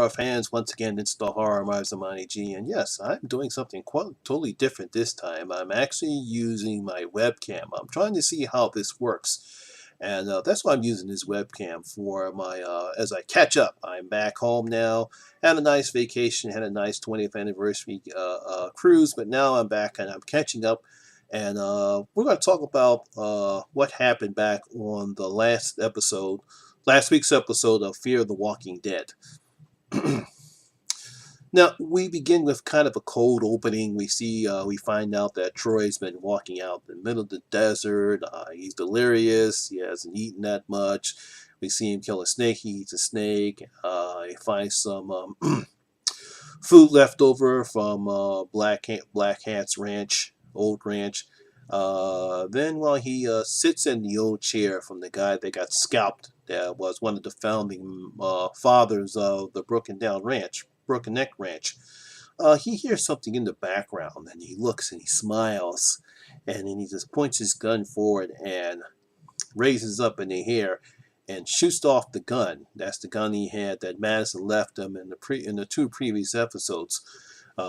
horror fans, once again it's the Horror Marzamani G, and yes, I'm doing something quite totally different this time. I'm actually using my webcam. I'm trying to see how this works, and that's why I'm using this webcam for my as I catch up. I'm back home now, had a nice vacation, had a nice 20th anniversary cruise, but now I'm back and I'm catching up. And we're going to talk about what happened back on the last week's episode of Fear the Walking Dead. Now, we begin with kind of a cold opening. We find out that Troy's been walking out in the middle of the desert. He's delirious. He hasn't eaten that much. We see him kill a snake. He eats a snake. He finds some food left over from Black Hat's ranch, old ranch. Then while he sits in the old chair from the guy that got scalped, that was one of the founding fathers of the Broken Neck Ranch, he hears something in the background, and he looks and he smiles, and then he just points his gun forward and raises up in the air and shoots off the gun. That's the gun he had that Madison left him in the two previous episodes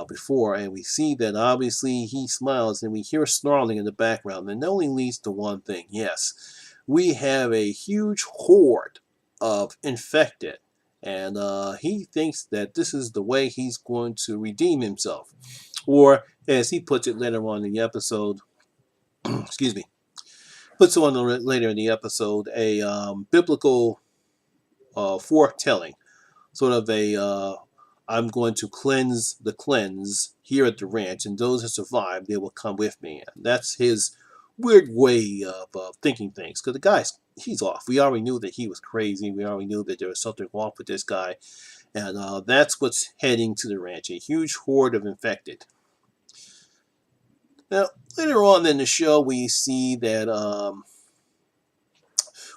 before, and we see that obviously he smiles, and we hear snarling in the background, and that only leads to one thing. Yes, we have a huge horde of infected, and he thinks that this is the way he's going to redeem himself, or as he puts it later on in the episode, excuse me, puts on later in the episode, a biblical foretelling, sort of a I'm going to cleanse the cleanse here at the ranch, and those that survive, they will come with me. And that's his weird way of thinking things, because the he's off. We already knew that he was crazy. We already knew that there was something wrong with this guy, and that's what's heading to the ranch, a huge horde of infected. Now, later on in the show, we see that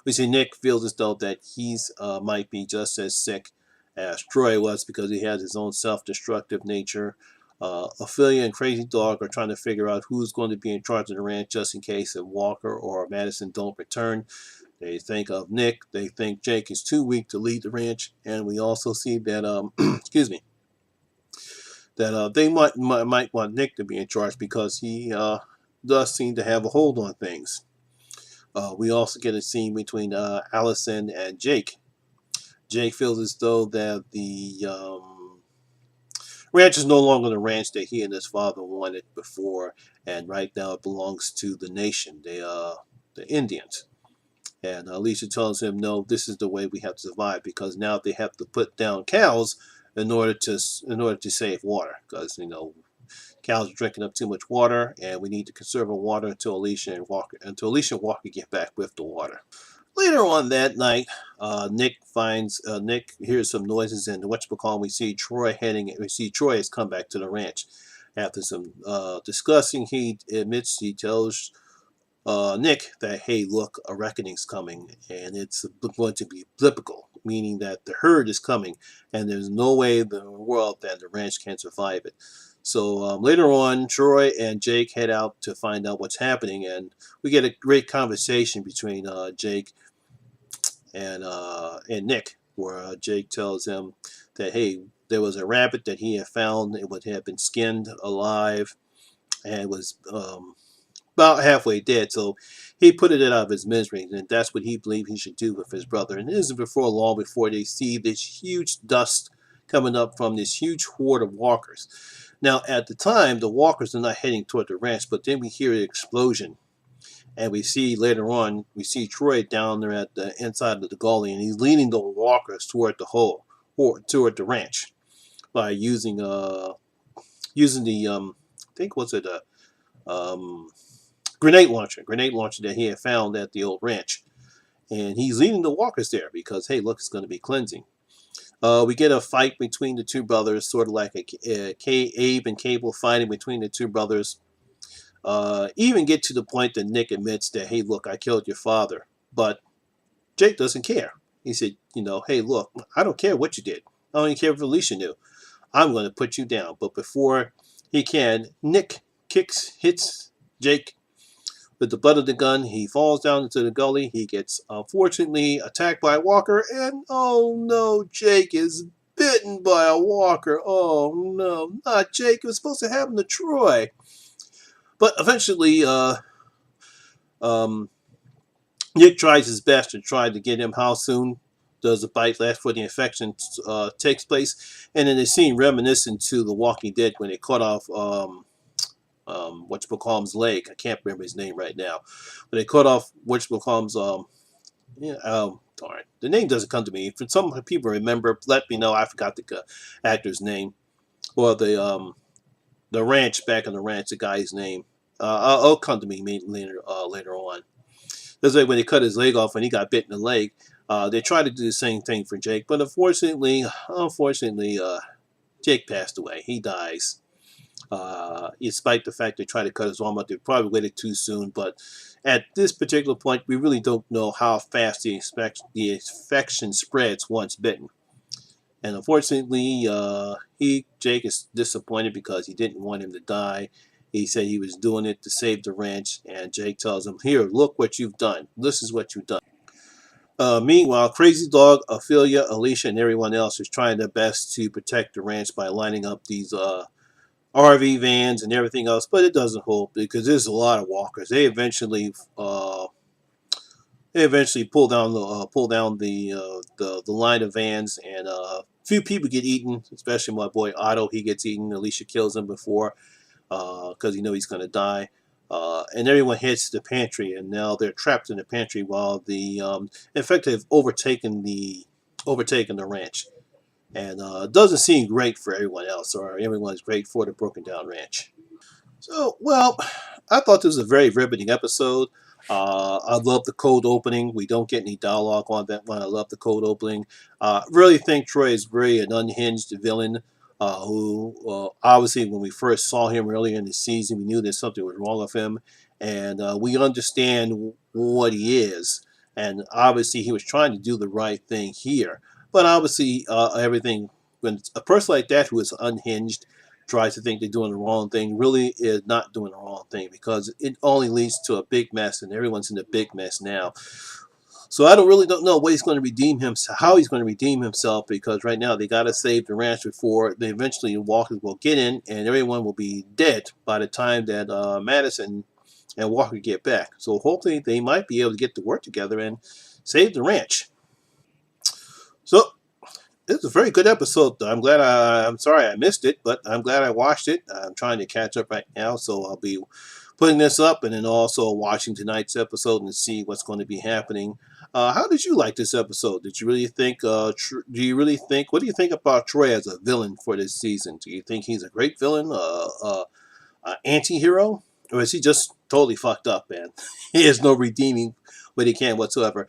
Nick feels as though that he's might be just as sick as Troy was, because he has his own self-destructive nature. Ophelia and Crazy Dog are trying to figure out who's going to be in charge of the ranch, just in case if Walker or Madison don't return. They think of Nick. They think Jake is too weak to lead the ranch, and we also see that excuse me, that they might want Nick to be in charge, because he does seem to have a hold on things. We also get a scene between Allison and Jake. Jake feels as though that the ranch is no longer the ranch that he and his father wanted before, and right now it belongs to the nation, the Indians. And Alicia tells him, no, this is the way we have to survive, because now they have to put down cows in order to save water, because cows are drinking up too much water, and we need to conserve our water until Alicia and Walker get back with the water. Later on that night, Nick hears some noises, and we see Troy has come back to the ranch. After some discussing, he tells Nick that, hey, look, a reckoning's coming, and it's going to be biblical, meaning that the herd is coming, and there's no way in the world that the ranch can survive it. So later on, Troy and Jake head out to find out what's happening, and we get a great conversation between Jake and Nick, where Jake tells him that, hey, there was a rabbit that he had found. It would have been skinned alive, and it was about halfway dead. So he put it out of his misery, and that's what he believed he should do with his brother. And it isn't long before they see this huge dust coming up from this huge horde of walkers. Now, at the time, the walkers are not heading toward the ranch, but then we hear an explosion. And we see later on, Troy down there at the inside of the gully, and he's leading the walkers toward the ranch by using the I think was it a grenade launcher that he had found at the old ranch, and he's leading the walkers there because, hey, look, it's going to be cleansing. We get a fight between the two brothers, sort of like Abe and Cable fighting between the two brothers. Even get to the point that Nick admits that, hey, look, I killed your father. But Jake doesn't care. He said, hey, look, I don't care what you did. I don't even care if Alicia knew. I'm going to put you down. But before he can, Nick hits Jake with the butt of the gun. He falls down into the gully. He gets, unfortunately, attacked by a walker. And, oh no, Jake is bitten by a walker. Oh no, not Jake. It was supposed to happen to Troy. But eventually, um, Nick tries his best to try to get him how soon does the bite last before the infection takes place. And then they seem reminiscent to The Walking Dead when they cut off whatchamacallit's leg. I can't remember his name right now. But they cut off whatchamacallit's yeah, darn. The name doesn't come to me. For some people remember, let me know. I forgot the actor's name. Or the ranch, back on the ranch, the guy's name. It'll come to me later on. That's like when they cut his leg off and he got bit in the leg. They tried to do the same thing for Jake, but unfortunately, Jake passed away. He dies. Despite the fact they tried to cut his arm off, they probably waited too soon. But at this particular point, we really don't know how fast the infection spreads once bitten. And unfortunately, Jake is disappointed because he didn't want him to die. He said he was doing it to save the ranch, and Jake tells him, "Here, look what you've done. This is what you've done." Meanwhile, Crazy Dog, Ophelia, Alicia, and everyone else is trying their best to protect the ranch by lining up these RV vans and everything else, but it doesn't hold because there's a lot of walkers. They eventually pull down the line of vans, and few people get eaten, especially my boy Otto. He gets eaten. Alicia kills him before because he's going to die. And everyone heads to the pantry, and now they're trapped in the pantry while the infected have overtaken the ranch. And it doesn't seem great for everyone else, or everyone's great for the broken down ranch. So, well, I thought this was a very riveting episode. I love the cold opening. We don't get any dialogue on that one. I love the cold opening. Really think Troy is very an unhinged villain who, obviously, when we first saw him earlier in the season, we knew that something was wrong with him. And we understand what he is. And obviously, he was trying to do the right thing here. But obviously, everything, when a person like that who is unhinged tries to think they're doing the wrong thing, really is not doing the wrong thing, because it only leads to a big mess, and everyone's in a big mess now. So I don't know what he's going to redeem himself, how he's going to redeem himself, because right now they got to save the ranch before they eventually Walker will get in, and everyone will be dead by the time that Madison and Walker get back. So hopefully they might be able to get to work together and save the ranch. So it's a very good episode, though. I'm sorry I missed it, but I'm glad I watched it. I'm trying to catch up right now, so I'll be putting this up and then also watching tonight's episode and see what's going to be happening. How did you like this episode? Did you really think? What do you think about Troy as a villain for this season? Do you think he's a great villain, anti-hero, or is he just totally fucked up and he has no redeeming what he can whatsoever?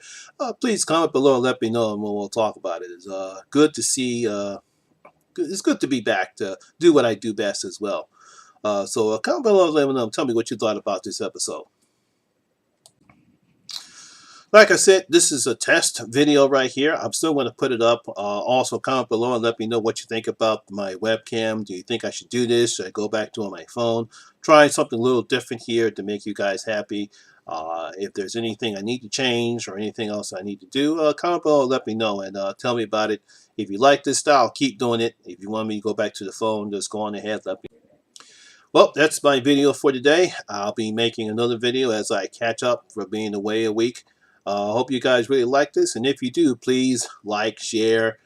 Please comment below and let me know, and we'll talk about it. It's good to see. It's good to be back to do what I do best as well. So comment below and let me know. Tell me what you thought about this episode. Like I said, this is a test video right here. I'm still going to put it up. Also, comment below and let me know what you think about my webcam. Do you think I should do this? Should I go back to on my phone? Try something a little different here to make you guys happy. If there's anything I need to change or anything else I need to do, comment below and let me know, and tell me about it. If you like this style, keep doing it. If you want me to go back to the phone, just go on ahead. Let me. Well, that's my video for today. I'll be making another video as I catch up for being away a week. Hope you guys really like this, and if you do, please like, share,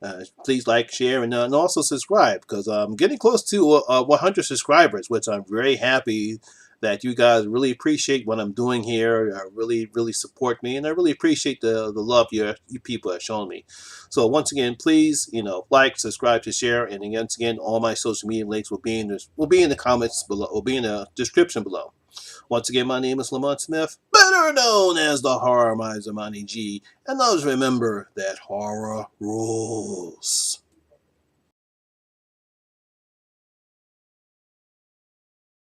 and also subscribe, because I'm getting close to 100 subscribers, which I'm very happy that you guys really appreciate what I'm doing here. Really support me, and I really appreciate the love you people have shown me. So once again, please, like, subscribe, to share, and once again, all my social media links will be in the comments below, will be in the description below. Once again, my name is Lamont Smith, better known as the Horror Miser Monty G, and always remember that horror rules.